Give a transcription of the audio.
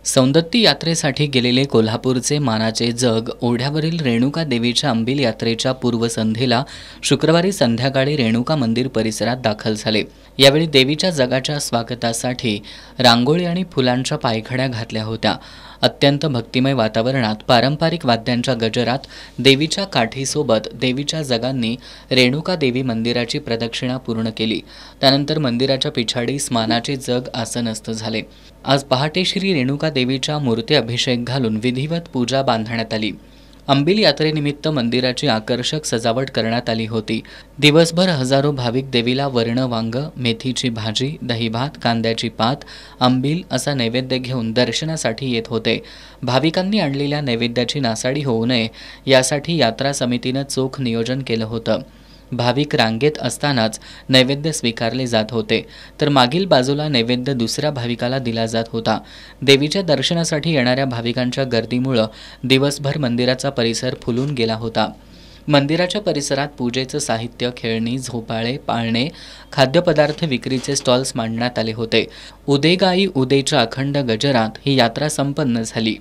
सौंदत्ती यात्रेसाठी गेलेले कोल्हापूरचे मानाचे जग ओढ्यावरील रेणुका देवीच्या अंबिल यात्रेच्या पूर्वसंध्येला शुक्रवारी संध्याकाळी रेणुका मंदिर परिसरात दाखल झाले। यावेळी देवीच्या जगाच्या स्वागतासाठी रांगोळी आणि फुलांच्या पायघड्या घातल्या होत्या। अत्यंत भक्तिमय वातावरणात पारंपरिक वाद्यांच्या गजरात देवीच्या काठीसोबत देवीच्या जगांनी रेणुका देवी मंदिराची प्रदक्षिणा पूर्ण केली। त्यानंतर मंदिराच्या पिछाडीस मानाचे जग आसनस्थ झाले। आज पहाटे श्री रेणुका देवीच्या मूर्ती अभिषेक घालून विधिवत पूजा बांधण्यात आली। अंबिल यात्रेनिमित्त मंदिराची आकर्षक सजावट करण्यात आली होती। दिवसभर हजारो भाविक देवीला वर्ण वांग, मेथीची भाजी, दहीभात, कांद्याची पात, अंबिल असा नैवेद्य घेऊन दर्शनासाठी येत होते। भाविकांनी आणलेल्या नैवेद्याची नासाडी होऊ नये यासाठी यात्रा समितीने चोख नियोजन केलं होतं। भाविक रांगेत असतानाच नैवेद्य स्वीकारले जात होते, तर मागील बाजूला नैवेद्य दुसऱ्या भाविकाला दिला जात होता। देवीच्या दर्शनासाठी येणाऱ्या भाविकांच्या गर्दीमुळे दिवसभर मंदिराचा परिसर फुलून गेला होता। मंदिराच्या परिसरात पूजेचं साहित्य, खेळणी, झोपाळे, पाळणे, खाद्यपदार्थ विक्रीचे स्टॉल्स मांडण्यात आले होते। उदे गाई उदेच्या अखंड गजरात ही यात्रा संपन्न झाली।